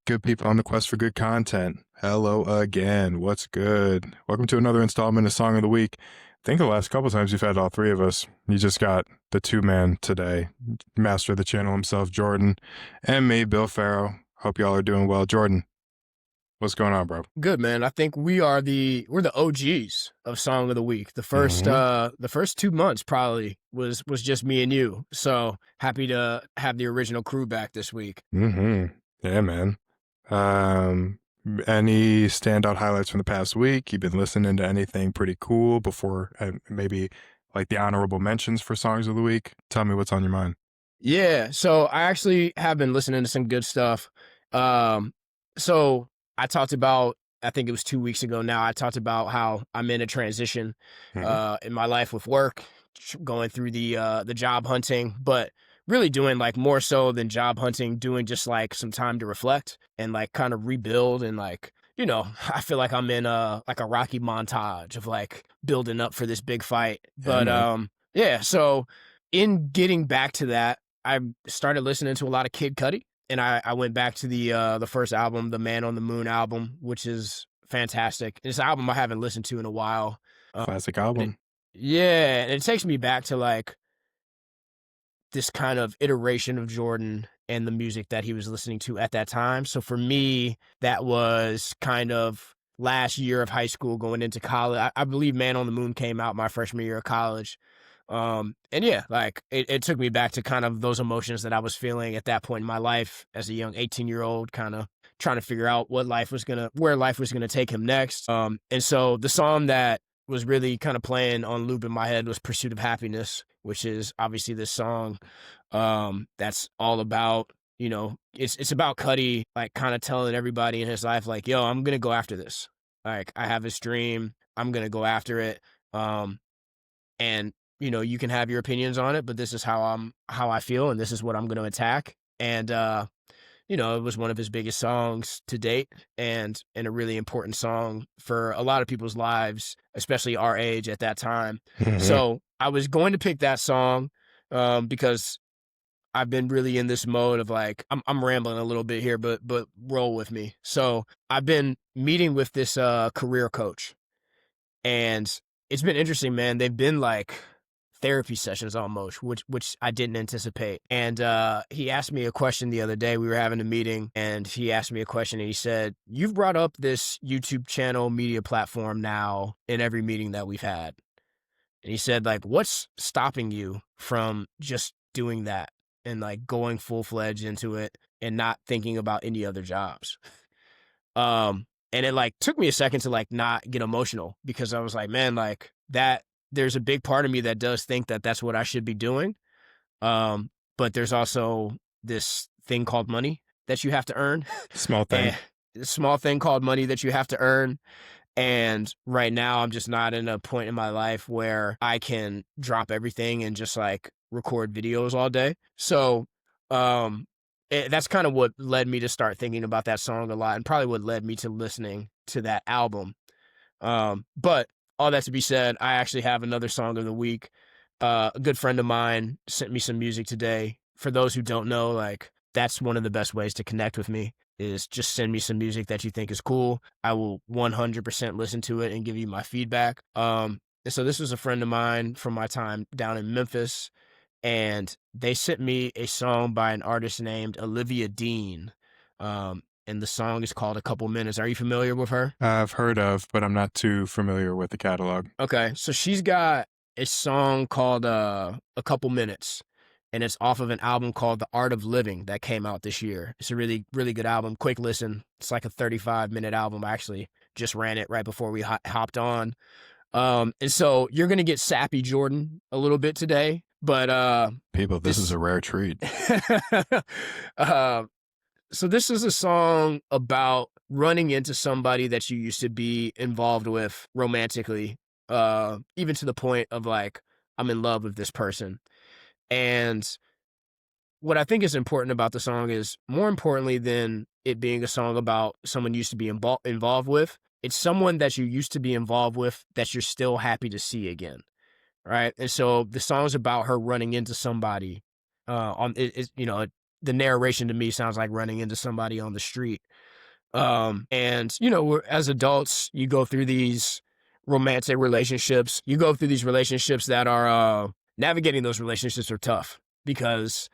Good people on the quest for good content. Hello again. What's good? Welcome to another installment of Song of the Week. I think the last couple times you've had all three of us. You just got the two-man today. Master of the channel himself, Jordan, and me, Bill Farrow. Hope y'all are doing well. Jordan, what's going on, bro? Good, man. I think we're the OGs of Song of the Week. The first 2 months probably was just me and you. So happy to have the original crew back this week. Yeah, man. Um, any standout highlights from the past week? You've been listening to anything pretty cool before, maybe like the honorable mentions for songs of the week? Tell me what's on your mind. Yeah, so I actually have been listening to some good stuff. So I talked about, I think it was 2 weeks ago now, I talked about how I'm in a transition in my life with work, going through the job hunting, but really doing like more so than job hunting, doing just like some time to reflect and like kind of rebuild and like, I feel like I'm in like a Rocky montage of like building up for this big fight. Yeah, But man. yeah, so in getting back to that, I started listening to a lot of Kid Cudi, and I went back to the first album, the Man on the Moon album, which is fantastic. It's an album I haven't listened to in a while. Classic And it, album. yeah, and it takes me back to like this kind of iteration of Jordan and the music that he was listening to at that time. So for me, that was kind of last year of high school going into college. I believe Man on the Moon came out my freshman year of college. And yeah, like it took me back to kind of those emotions that I was feeling at that point in my life as a young 18-year-old, kind of trying to figure out where life was gonna take him next. And so the song that was really kind of playing on loop in my head was Pursuit of Happiness, which is obviously this song that's all about, it's about Cudi like kind of telling everybody in his life like, yo, I'm gonna go after this. Like I have this dream, I'm gonna go after it. And you can have your opinions on it, but this is how I feel, and this is what I'm going to attack. And it was one of his biggest songs to date, and a really important song for a lot of people's lives, especially our age at that time. So I was going to pick that song because I've been really in this mode of like I'm rambling a little bit here, but roll with me. So I've been meeting with this career coach, and it's been interesting, man. They've been like therapy sessions almost, which I didn't anticipate. And he asked me a question the other day. We were having a meeting, and he asked me a question, and he said, "You've brought up this YouTube channel media platform now in every meeting that we've had." And he said, like, what's stopping you from just doing that and like going full-fledged into it and not thinking about any other jobs? And it like took me a second to like not get emotional, because I was like, man, like that there's a big part of me that does think that that's what I should be doing. But there's also this thing called money that you have to earn. Small thing. And a small thing called money that you have to earn. And right now I'm just not in a point in my life where I can drop everything and just like record videos all day. So, that's kind of what led me to start thinking about that song a lot, and probably what led me to listening to that album. But all that to be said, I actually have another song of the week. A good friend of mine sent me some music today. For those who don't know, like that's one of the best ways to connect with me, is just send me some music that you think is cool. I will 100% listen to it and give you my feedback. And so this was a friend of mine from my time down in Memphis, and they sent me a song by an artist named Olivia Dean. And the song is called A Couple Minutes. Are you familiar with her? I've heard of, but I'm not too familiar with the catalog. Okay, so she's got a song called A Couple Minutes, and it's off of an album called The Art of Living that came out this year. It's a really, really good album. Quick listen. It's like a 35-minute album. I actually just ran it right before we hopped on. And so you're going to get sappy Jordan a little bit today, but People, this is a rare treat. uh, so this is a song about running into somebody that you used to be involved with romantically, even to the point of like, I'm in love with this person. And what I think is important about the song is, more importantly than it being a song about someone you used to be involved with, it's someone that you used to be involved with that you're still happy to see again. Right. And so the song's about her running into somebody the narration to me sounds like running into somebody on the street. And, as adults, you go through these romantic relationships. You go through these relationships that are, navigating those relationships are tough because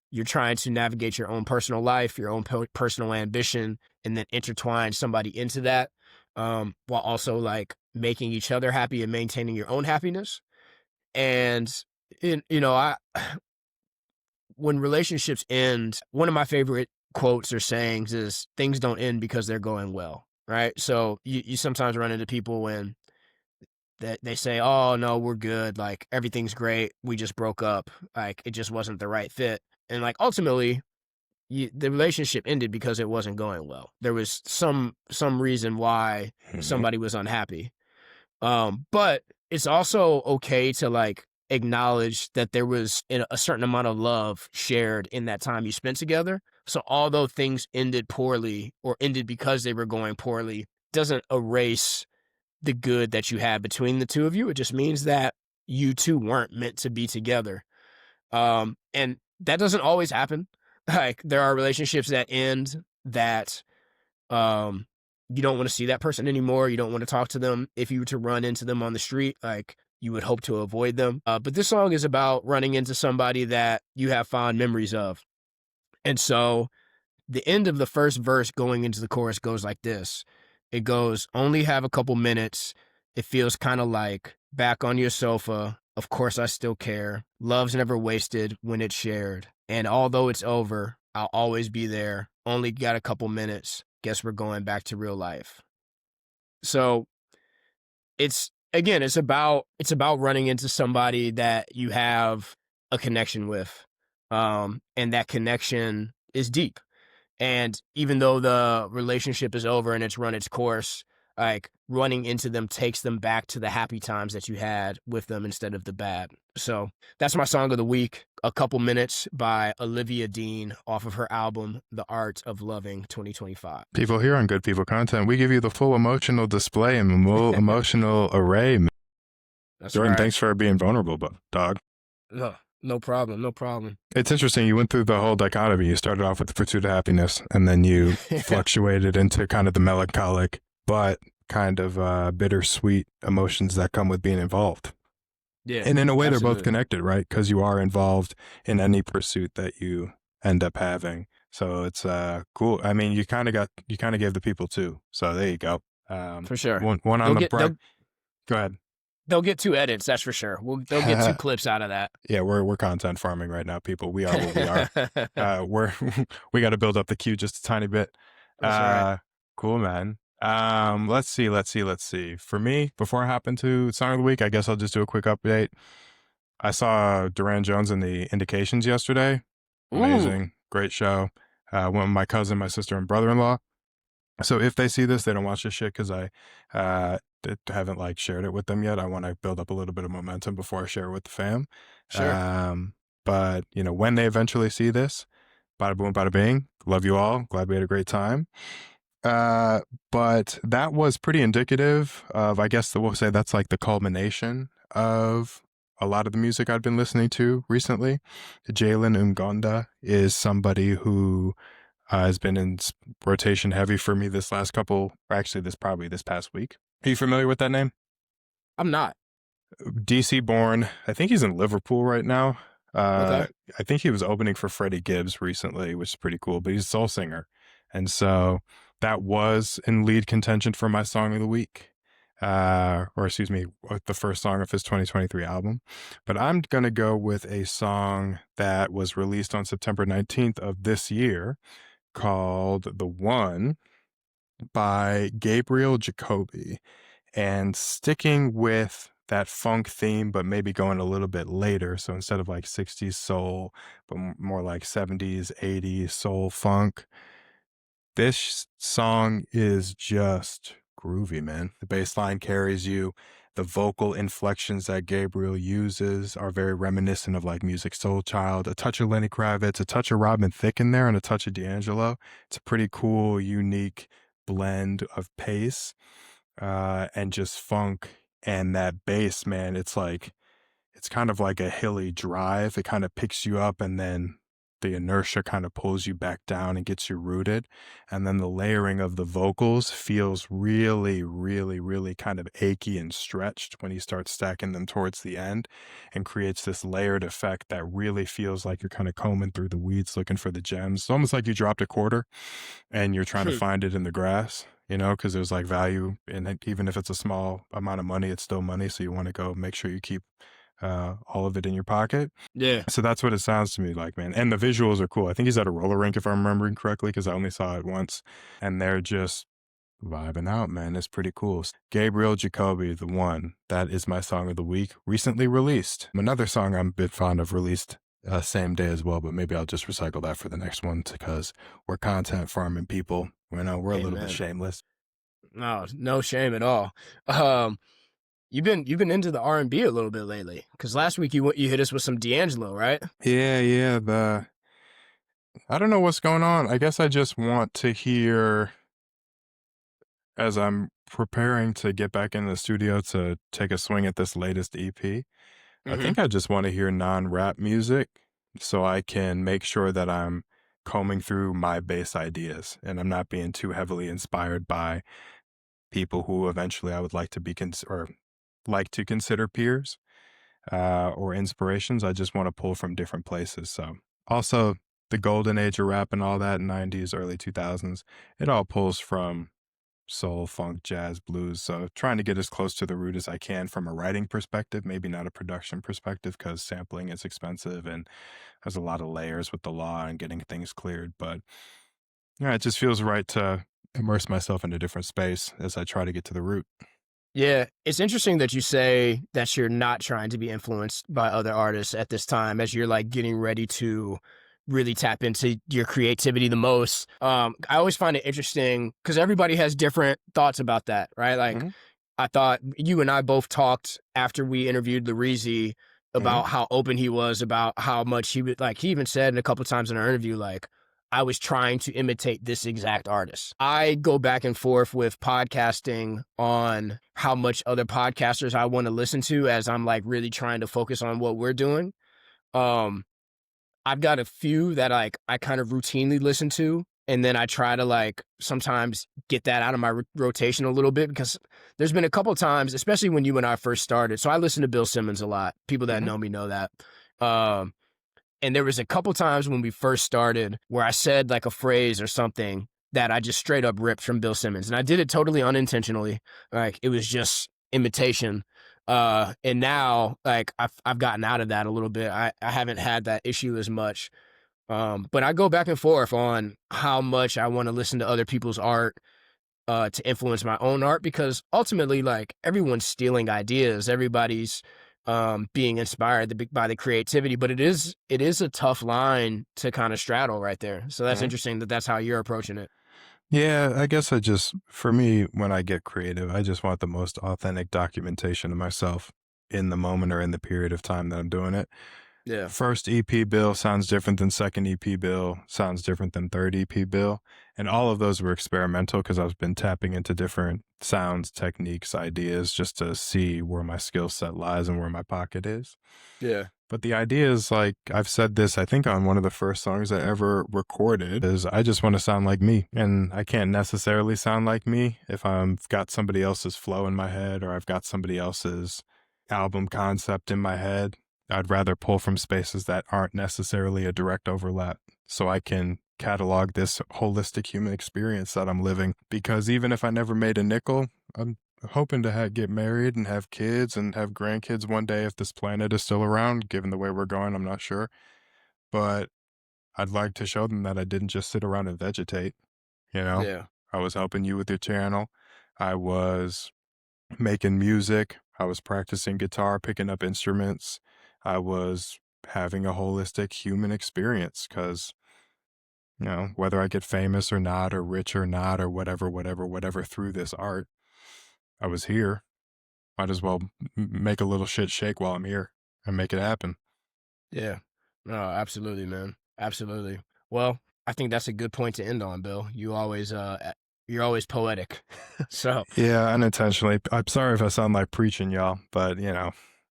you're trying to navigate your own personal life, your own personal ambition, and then intertwine somebody into that, while also like making each other happy and maintaining your own happiness. And, I, when relationships end, one of my favorite quotes or sayings is things don't end because they're going well. Right. So you sometimes run into people when they say, oh, no, we're good. Like everything's great. We just broke up. Like it just wasn't the right fit. And like ultimately, the relationship ended because it wasn't going well. There was some reason why somebody was unhappy. But it's also okay to like acknowledge that there was a certain amount of love shared in that time you spent together. So although things ended poorly or ended because they were going poorly, doesn't erase the good that you had between the two of you. It just means that you two weren't meant to be together. And that doesn't always happen. Like there are relationships that end that you don't want to see that person anymore. You don't want to talk to them. If you were to run into them on the street, like you would hope to avoid them. But this song is about running into somebody that you have fond memories of. And so the end of the first verse going into the chorus goes like this. It goes, only have a couple minutes. It feels kind of like back on your sofa. Of course, I still care. Love's never wasted when it's shared. And although it's over, I'll always be there. Only got a couple minutes. Guess we're going back to real life. So it's about running into somebody that you have a connection with. And that connection is deep. And even though the relationship is over and it's run its course, like running into them takes them back to the happy times that you had with them instead of the bad. So that's my song of the week, A Couple Minutes by Olivia Dean off of her album, The Art of Loving 2025. People here on Good People Content, we give you the full emotional display and emotional array. That's Jordan, right. thanks for being vulnerable, dog. No problem. No problem. It's interesting. You went through the whole dichotomy. You started off with the pursuit of happiness, and then you fluctuated into kind of the melancholic, but kind of bittersweet emotions that come with being involved. Yeah. And in a way, absolutely. they're both connected, right? Because you are involved in any pursuit that you end up having. So it's cool. I mean, you kind of gave the people two. So there you go. For sure. One on the break. Go ahead. They'll get 2 edits, that's for sure. They'll get 2 clips out of that. Yeah, we're content farming right now, people. We are what we are. We got to build up the queue just a tiny bit. That's right. Cool, man. Let's see. For me, before I hop into Song of the Week, I guess I'll just do a quick update. I saw Duran Jones and the Indications yesterday. Amazing. Ooh. Great show. Went with my cousin, my sister, and brother-in-law. So if they see this, they don't watch this shit because I haven't like shared it with them yet. I want to build up a little bit of momentum before I share it with the fam. Sure. But when they eventually see this, bada boom, bada bing. Love you all. Glad we had a great time. But that was pretty indicative of, I guess we'll say that's like the culmination of a lot of the music I've been listening to recently. Jalen Ngonda is somebody who has been in rotation heavy for me this past week. Are you familiar with that name? I'm not. DC born. I think he's in Liverpool right now. Okay. I think he was opening for Freddie Gibbs recently, which is pretty cool, but he's a soul singer. And so that was in lead contention for my song of the week. The first song of his 2023 album. But I'm going to go with a song that was released on September 19th of this year called The One by Gabriel Jacoby. And sticking with that funk theme, but maybe going a little bit later. So instead of like 60s soul, but more like 70s, 80s soul funk. This song is just groovy, man. The bass line carries you. The vocal inflections that Gabriel uses are very reminiscent of like Music Soul Child, a touch of Lenny Kravitz, a touch of Robin Thicke in there, and a touch of D'Angelo. It's a pretty cool, unique blend of pace and just funk. And that bass, man, it's kind of like a hilly drive. It kind of picks you up and then the inertia kind of pulls you back down and gets you rooted. And then the layering of the vocals feels really, really, really kind of achy and stretched when you start stacking them towards the end, and creates this layered effect that really feels like you're kind of combing through the weeds looking for the gems. It's almost like you dropped a quarter and you're trying to find it in the grass, because there's like value in it. Even if it's a small amount of money, it's still money. So you want to go make sure you keep all of it in your pocket. Yeah. So that's what it sounds to me like, man. And the visuals are cool. I think he's at a roller rink, if I'm remembering correctly, because I only saw it once. And they're just vibing out, man. It's pretty cool. Gabriel Jacoby, The One. That is my song of the week. Recently released. Another song I'm a bit fond of, released same day as well, but maybe I'll just recycle that for the next one because we're content farming people. We're a little bit shameless. No shame at all. You've been into the R&B a little bit lately, because last week you hit us with some D'Angelo, right? Yeah. I don't know what's going on. I guess I just want to hear, as I'm preparing to get back in the studio to take a swing at this latest EP, I think I just want to hear non-rap music so I can make sure that I'm combing through my base ideas and I'm not being too heavily inspired by people who eventually I would like to be like to consider peers or inspirations. I just want to pull from different places. So also the golden age of rap and all that, 90s, early 2000s, it all pulls from soul, funk, jazz, blues. So trying to get as close to the root as I can from a writing perspective, maybe not a production perspective, because sampling is expensive and there's a lot of layers with the law and getting things cleared. But yeah, it just feels right to immerse myself in a different space as I try to get to the root. Yeah, it's interesting that you say that you're not trying to be influenced by other artists at this time, as you're like getting ready to really tap into your creativity the most. I always find it interesting because everybody has different thoughts about that, right? Like, Mm-hmm. I thought you and I both talked after we interviewed Larizi Mm-hmm. about how open he was about how much he would, like, he even said a couple times in our interview, like, I was trying to imitate this exact artist. I go back and forth with podcasting on how much other podcasters I want to listen to as I'm like really trying to focus on what we're doing. Um, I've got a few that like I kind of routinely listen to, and then I try to like sometimes get that out of my rotation a little bit, because there's been a couple times, especially when you and I first started. So I listen to Bill Simmons a lot. People that Mm-hmm. know me know that. Um, and there was a couple times when we first started where I said like a phrase or something that I just straight up ripped from Bill Simmons, and I did it totally unintentionally. Like it was just imitation. And now like I've gotten out of that a little bit. I haven't had that issue as much. But I go back and forth on how much I want to listen to other people's art to influence my own art, because ultimately, like, everyone's stealing ideas, everybody's being inspired by the creativity, but it is a tough line to kind of straddle right there. So that's Mm-hmm. interesting that that's how you're approaching it. Yeah, I guess for me, when I get creative, I just want the most authentic documentation of myself in the moment or in the period of time that I'm doing it. Yeah, First EP bill sounds different than second EP bill, sounds different than third EP bill. And all of those were experimental because I've been tapping into different sounds, techniques, ideas just to see where my skill set lies and where my pocket is. yeah, But the idea is, like, I've said this, I think, on one of the first songs I ever recorded, is I just want to sound like me. And I can't necessarily sound like me if I've got somebody else's flow in my head or I've got somebody else's album concept in my head. I'd rather pull from spaces that aren't necessarily a direct overlap so I can catalog this holistic human experience that I'm living. Because even if I never made a nickel, I'm hoping to get married and have kids and have grandkids one day if this planet is still around. Given the way we're going, I'm not sure. But I'd like to show them that I didn't just sit around and vegetate, you know? yeah, I was helping you with your channel. I was making music. I was practicing guitar, picking up instruments. I was having a holistic human experience because, whether I get famous or not, or rich or not, or whatever through this art, I was here. Might as well make a little shit shake while I'm here and make it happen. yeah. No, absolutely, man. Absolutely. Well, I think that's a good point to end on, Bill. You're always poetic. So, Yeah, unintentionally. I'm sorry if I sound like preaching, y'all, but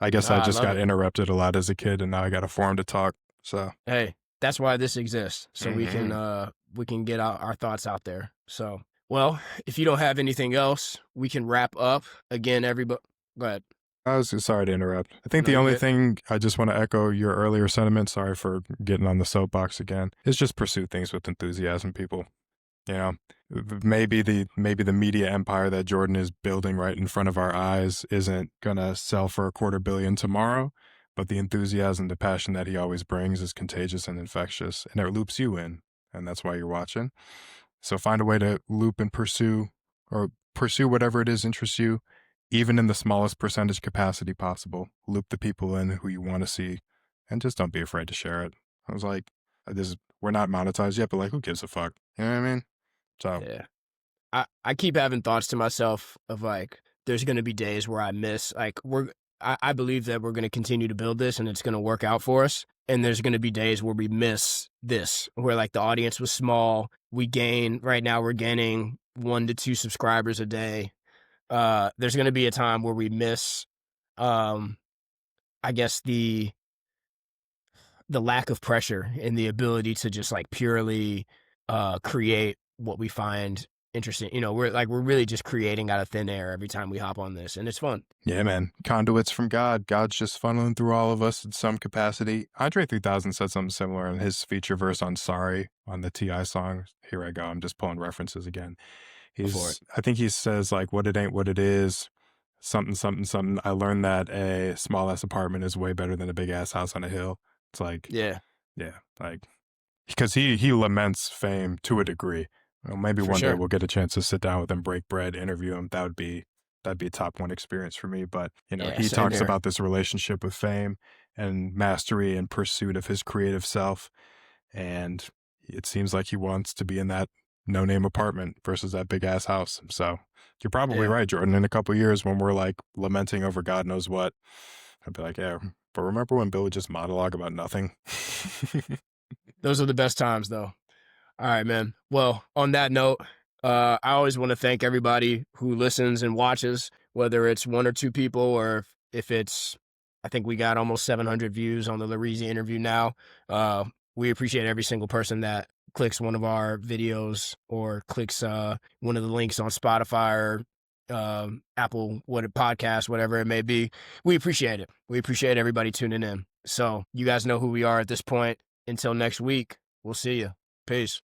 I guess nah, I I just love got it. interrupted a lot as a kid and now I got a forum to talk. So, Hey, That's why this exists, so Mm-hmm. we can get our thoughts out there. So, well, if you don't have anything else, we can wrap up. Again, everybody, go ahead. I was sorry to interrupt. I think No, the you're only good. thing I just want to echo your earlier sentiment. Sorry for getting on the soapbox again. Is just pursue things with enthusiasm, people. You know, maybe the media empire that Jordan is building right in front of our eyes isn't gonna sell for $250 million tomorrow, but the enthusiasm, the passion that he always brings is contagious and infectious, and it loops you in, and that's why you're watching. So find a way to loop and pursue whatever it is interests you, even in the smallest percentage capacity possible. Loop the people in who you want to see, and just don't be afraid to share it. I was like, this is we're not monetized yet, but like, who gives a fuck? You know what I mean? So Yeah. I keep having thoughts to myself of like, there's going to be days where I miss, like, I believe that we're going to continue to build this and it's going to work out for us. And there's going to be days where we miss this, where like the audience was small. Right now we're gaining 1 to 2 subscribers a day. There's going to be a time where we miss, um, I guess the lack of pressure and the ability to just like purely create what we find interesting. We're really just creating out of thin air every time we hop on this, and it's fun. yeah, man, conduits from God. God's just funneling through all of us in some capacity. Andre 3000 said something similar in his feature verse on "Sorry" on the Ti song. Here I go. I'm just pulling references again. For it. I think he says like, "What it ain't, what it is." Something, something, something. I learned that a small ass apartment is way better than a big ass house on a hill. It's like, Yeah, yeah, like because he laments fame to a degree. Well, maybe for one day sure. we'll get a chance to sit down with him, break bread, interview him. That'd be a top one experience for me. But Yeah, he same talks here. about this relationship with fame and mastery and pursuit of his creative self, and it seems like he wants to be in that no name apartment versus that big ass house. So you're probably Yeah, right, Jordan. In a couple of years, when we're like lamenting over God knows what, I'd be like, yeah. But remember when Bill would just monologue about nothing? those are the best times, though. All right, man. Well, on that note, I always want to thank everybody who listens and watches, whether it's 1 or 2 people or if it's, I think we got almost 700 views on the Larizi interview now. Uh, we appreciate every single person that clicks one of our videos or clicks one of the links on Spotify or Apple, podcast, whatever it may be. We appreciate it. We appreciate everybody tuning in. So you guys know who we are at this point. Until next week, we'll see you. Peace.